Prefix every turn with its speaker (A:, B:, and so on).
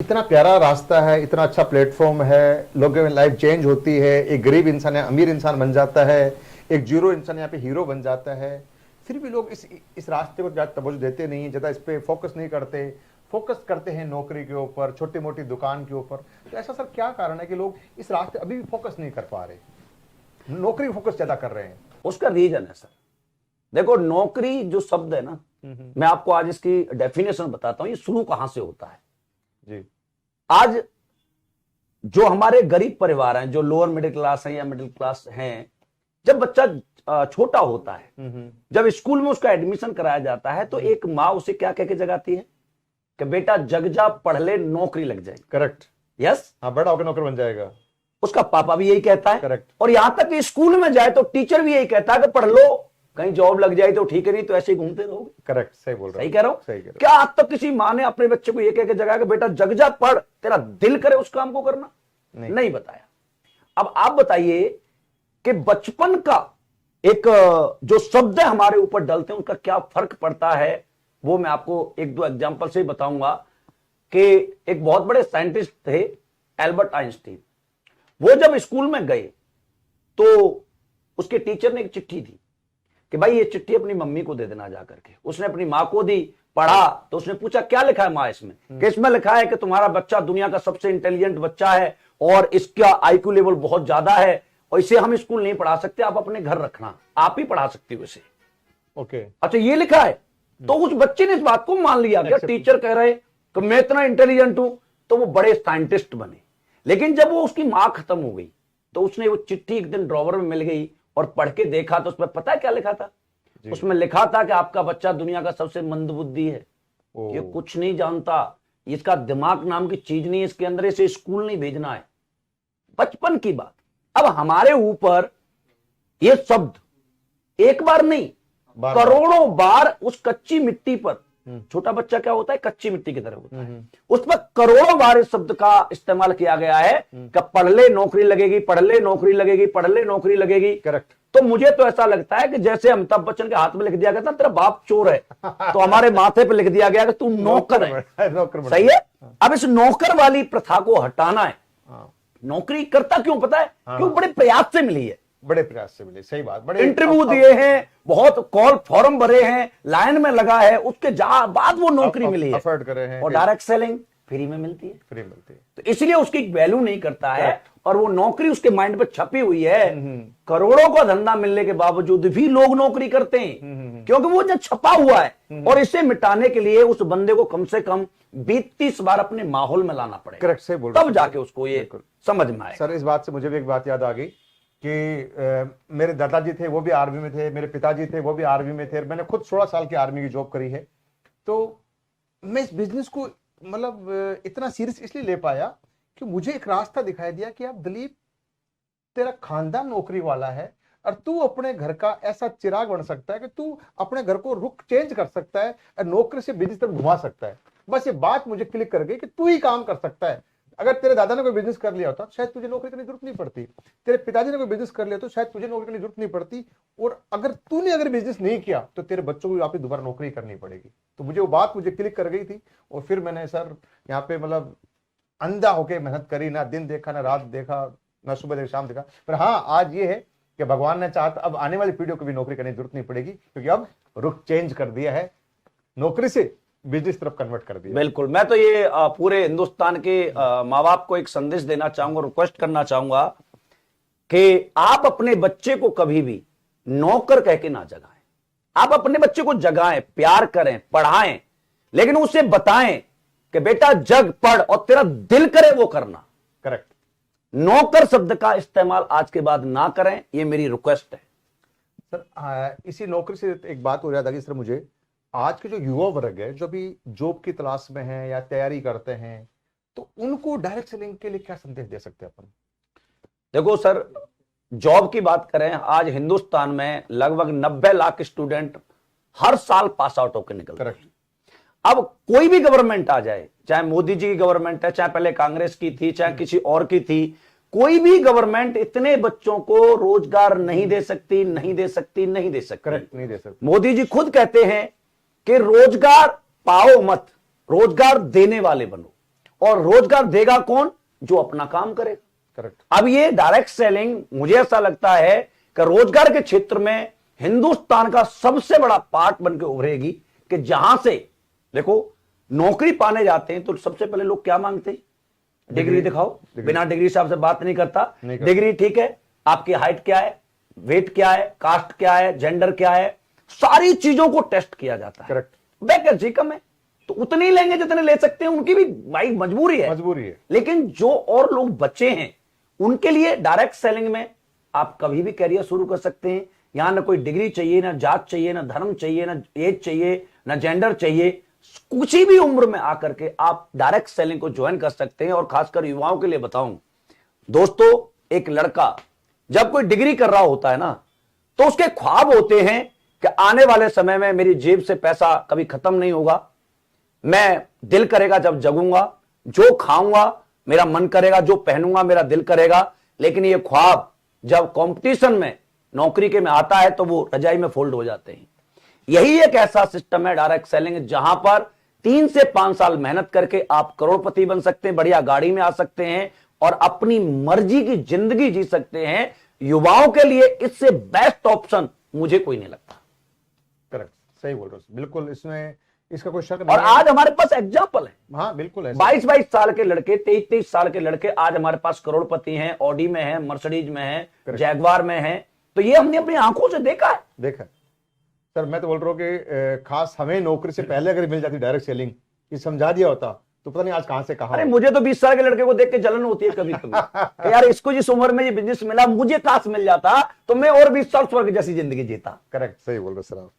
A: इतना प्यारा रास्ता है, इतना अच्छा प्लेटफॉर्म है, लोगों में लाइफ चेंज होती है, एक गरीब इंसान है अमीर इंसान बन जाता है, एक जीरो इंसान यहाँ पे हीरो बन जाता है। फिर भी लोग इस रास्ते को ज़्यादा तवज्जो देते नहीं, ज़्यादा इस पे फोकस नहीं करते, फोकस करते हैं नौकरी के ऊपर, छोटी मोटी दुकान के ऊपर। तो ऐसा सर क्या कारण है कि लोग इस रास्ते अभी भी फोकस नहीं कर पा रहे, नौकरी फोकस ज़्यादा कर रहे हैं?
B: उसका रीजन है सर, देखो नौकरी जो शब्द है ना, मैं आपको आज इसकी डेफिनेशन बताता हूं, ये शुरू कहां से होता है
A: जी।
B: आज जो हमारे गरीब परिवार हैं, जो लोअर मिडिल क्लास हैं या मिडिल क्लास हैं, जब बच्चा छोटा होता है, जब स्कूल में उसका एडमिशन कराया जाता है, तो एक माँ उसे क्या कह के जगाती है कि बेटा जग जा, पढ़ ले, नौकरी लग जाएगी।
A: करेक्ट।
B: यस,
A: हाँ, बड़ा होकर नौकर बन जाएगा।
B: उसका पापा भी यही कहता है।
A: करेक्ट।
B: और यहां तक कि स्कूल में जाए तो टीचर भी यही कहता है कि पढ़ लो, कहीं जॉब लग जाए तो ठीक है, नहीं तो ऐसे ही घूमते रहोगे।
A: करेक्ट, सही बोल रहा
B: सही कह रहा हूं।
A: सही कह रहा
B: क्या आज तक किसी माँ ने अपने बच्चे को ये कह के जगाया कि बेटा जग जा, पढ़, तेरा दिल करे उस काम को करना? नहीं बताया। अब आप बताइए कि बचपन का एक जो शब्द हमारे ऊपर डलते हैं, उनका क्या फर्क पड़ता है, वो मैं आपको एक दो एग्जांपल से बताऊंगा। कि एक बहुत बड़े साइंटिस्ट थे एल्बर्ट आइंस्टीन। वो जब स्कूल में गए तो उसके टीचर ने एक चिट्ठी दी कि भाई ये चिट्ठी अपनी मम्मी को दे देना जा करके। उसने अपनी माँ को दी, पढ़ा तो उसने पूछा क्या लिखा है माँ इसमें? कि इसमें लिखा है कि तुम्हारा बच्चा दुनिया का सबसे इंटेलिजेंट बच्चा है और इसका आईक्यू लेवल बहुत ज्यादा है और इसे हम स्कूल नहीं पढ़ा सकते, आप अपने घर रखना, आप ही पढ़ा सकती हो इसे।
A: ओके।
B: अच्छा, ये लिखा है। तो उस बच्चे ने इस बात को मान लिया कि टीचर कह रहे कि मैं इतना इंटेलिजेंट हूं, तो वो बड़े साइंटिस्ट बने। लेकिन जब वो उसकी मां खत्म हो गई तो उसने वो चिट्ठी एक दिन ड्रॉवर में मिल गई और पढ़ के देखा तो उसमें पता है क्या लिखा था? उसमें लिखा था कि आपका बच्चा दुनिया का सबसे मंदबुद्धि है, ये कुछ नहीं जानता, इसका दिमाग नाम की चीज नहीं है इसके अंदर, इसे स्कूल नहीं भेजना है। बचपन की बात। अब हमारे ऊपर ये शब्द एक बार नहीं, करोड़ों बार उस कच्ची मिट्टी पर, छोटा बच्चा क्या होता है, कच्ची मिट्टी की तरह होता है, उस पर करोड़ों बार इस शब्द का इस्तेमाल किया गया है कि पढ़ ले नौकरी लगेगी, पढ़ ले नौकरी लगेगी, पढ़ ले नौकरी लगेगी।
A: करेक्ट।
B: तो मुझे तो ऐसा लगता है कि जैसे अमिताभ बच्चन के हाथ में लिख दिया गया था तेरा बाप चोर है, तो हमारे माथे पे लिख दिया गया कि तू नौकर है।
A: नौकर
B: सही है। अब इस नौकर वाली प्रथा को हटाना है। नौकरी करता क्यों पता है? क्यों? बड़े प्रयास से मिली है,
A: बड़े प्रयास से मिली। सही बात। बड़े
B: इंटरव्यू दिए हैं, बहुत कॉल फॉर्म भरे हैं, लाइन में लगा है, उसके बाद वो नौकरी मिली है,
A: अफोर्ड करे हैं,
B: और डायरेक्ट सेलिंग फ्री में मिलती है।
A: फ्री मिलती है,
B: तो इसलिए उसकी वैल्यू नहीं करता है और वो नौकरी उसके माइंड पे छपी हुई है। करोड़ों का धंधा मिलने के बावजूद भी लोग नौकरी करते हैं क्योंकि वो जो छपा हुआ है। और इसे मिटाने के लिए उस बंदे को कम से कम 20-30 बार अपने माहौल में लाना पड़ेगा।
A: करेक्ट, सही बोल रहे
B: तब जाके उसको ये समझ में आए।
A: सर, इस बात से मुझे भी एक बात याद आ गई कि मेरे दादाजी थे, वो भी आर्मी में थे, मेरे पिताजी थे, वो भी आर्मी में थे। मैंने खुद 16 साल की आर्मी की जॉब करी है। तो मैं इस बिजनेस को मतलब इतना सीरियस इसलिए ले पाया कि मुझे एक रास्ता दिखाई दिया कि अब दिलीप, तेरा खानदान नौकरी वाला है और तू अपने घर का ऐसा चिराग बन सकता है कि तू अपने घर को रुख चेंज कर सकता है और नौकरी से बिजनेस तक घुमा सकता है। बस ये बात मुझे क्लिक कर गई कि तू ही काम कर सकता है। अगर तेरे दादा ने कोई बिजनेस कर लिया होता शायद तुझे नौकरी करने की जरूरत नहीं पड़ती, तेरे पिताजी ने कोई बिजनेस कर लिया तो शायद तुझे नौकरी करने की जरूरत नहीं पड़ती, और अगर तूने अगर बिजनेस नहीं किया तो तेरे बच्चों को वापस दोबारा नौकरी करनी पड़ेगी। तो मुझे वो बात मुझे क्लिक कर गई थी और फिर मैंने सर यहाँ पे मतलब अंधा होके मेहनत करी, ना दिन देखा, ना रात देखा, ना सुबह देखा, शाम देखा। पर हाँ, आज ये है कि भगवान ने चाहा अब आने वाली पीढ़ियों को भी नौकरी करने की जरूरत नहीं पड़ेगी, क्योंकि अब रुख चेंज कर दिया है, नौकरी से बिजनेस तरफ कन्वर्ट कर दिया।
B: बिल्कुल। मैं तो ये पूरे हिंदुस्तान के माँ बाप को एक संदेश देना चाहूंगा, रिक्वेस्ट करना चाहूंगा कि आप अपने बच्चे को कभी भी नौकर कह के ना जगाएं। आप अपने बच्चे को जगाएं, प्यार करें, पढ़ाएं, लेकिन उसे बताएं कि बेटा जग, पढ़ और तेरा दिल करे वो करना।
A: करेक्ट।
B: नौकर शब्द का इस्तेमाल आज के बाद ना करें, ये मेरी रिक्वेस्ट है।
A: सर, इसी नौकरी से एक बात हो जाता है सर, मुझे आज के जो युवा वर्ग है, जो भी जॉब की तलाश में है या तैयारी करते हैं, तो उनको डायरेक्ट सेलिंग के लिए क्या संदेश दे सकते हैं अपन?
B: देखो सर, जॉब की बात करें, आज हिंदुस्तान में लगभग 90 लाख स्टूडेंट हर साल पास आउट होकर निकलते हैं। अब कोई भी गवर्नमेंट आ जाए, चाहे मोदी जी की गवर्नमेंट है, चाहे पहले कांग्रेस की थी, चाहे किसी और की थी, कोई भी गवर्नमेंट इतने बच्चों को रोजगार नहीं दे सकती, नहीं दे सकती, नहीं दे सकती।
A: करेक्ट, नहीं दे सकती।
B: मोदी जी खुद कहते हैं कि रोजगार पाओ मत, रोजगार देने वाले बनो। और रोजगार देगा कौन? जो अपना काम करेगा।
A: करेक्ट।
B: अब ये डायरेक्ट सेलिंग मुझे ऐसा लगता है कि रोजगार के क्षेत्र में हिंदुस्तान का सबसे बड़ा पार्ट बनकर उभरेगी, कि जहां से देखो नौकरी पाने जाते हैं तो सबसे पहले लोग क्या मांगते हैं? डिग्री दिखाओ। बिना डिग्री से आपसे बात नहीं करता। डिग्री ठीक है, आपकी हाइट क्या है, वेट क्या है, कास्ट क्या है, जेंडर क्या है, सारी चीजों को टेस्ट किया जाता है।
A: करेक्ट।
B: वैकेंसी कम है तो उतने ही लेंगे जितने ले सकते हैं, उनकी भी भाई मजबूरी है।
A: मजबूरी है।
B: लेकिन जो और लोग बचे हैं उनके लिए डायरेक्ट सेलिंग में आप कभी भी कैरियर शुरू कर सकते हैं। यहां ना कोई डिग्री चाहिए, ना जात चाहिए, ना धर्म चाहिए, ना एज चाहिए, ना जेंडर चाहिए। कुछ ही भी उम्र में आकर के आप डायरेक्ट सेलिंग को ज्वाइन कर सकते हैं। और खासकर युवाओं के लिए बताऊं दोस्तों, एक लड़का जब कोई डिग्री कर रहा होता है ना, तो उसके ख्वाब होते हैं कि आने वाले समय में मेरी जेब से पैसा कभी खत्म नहीं होगा, मैं दिल करेगा जब जगूंगा, जो खाऊंगा मेरा मन करेगा, जो पहनूंगा मेरा दिल करेगा। लेकिन ये ख्वाब जब कंपटीशन में नौकरी के में आता है तो वो रजाई में फोल्ड हो जाते हैं। यही एक ऐसा सिस्टम है डायरेक्ट सेलिंग, जहां पर 3 से 5 साल मेहनत करके आप करोड़पति बन सकते हैं, बढ़िया गाड़ी में आ सकते हैं और अपनी मर्जी की जिंदगी जी सकते हैं। युवाओं के लिए इससे बेस्ट ऑप्शन मुझे कोई नहीं लगता।
A: करेक्ट, सही बोल रहे हो, बिल्कुल इसमें इसका कोई शक नहीं
B: और
A: है।
B: आज हमारे पास एग्जाम्पल है।
A: हाँ बिल्कुल है।
B: 22-22 साल के लड़के, 23-23 साल के लड़के आज हमारे पास करोड़पति हैं, ऑडी में हैं, मर्सिडीज में हैं, जैगवार में हैं। तो ये हमने अपनी आंखों से देखा है।
A: देखा सर, मैं तो बोल रहा हूँ कि खास हमें नौकरी से पहले अगर मिल जाती डायरेक्ट सेलिंग, ये समझा दिया होता तो पता नहीं आज कहां से कहां।
B: अरे मुझे तो 20 साल के लड़के को देख के जलन होती है कभी कभी कि यार इसको जिस उम्र में ये बिजनेस मिला, मुझे काश मिल जाता तो मैं और 20 साल स्वर्ग जैसी जिंदगी जीता।
A: करेक्ट, सही बोल रहे हो सर आप।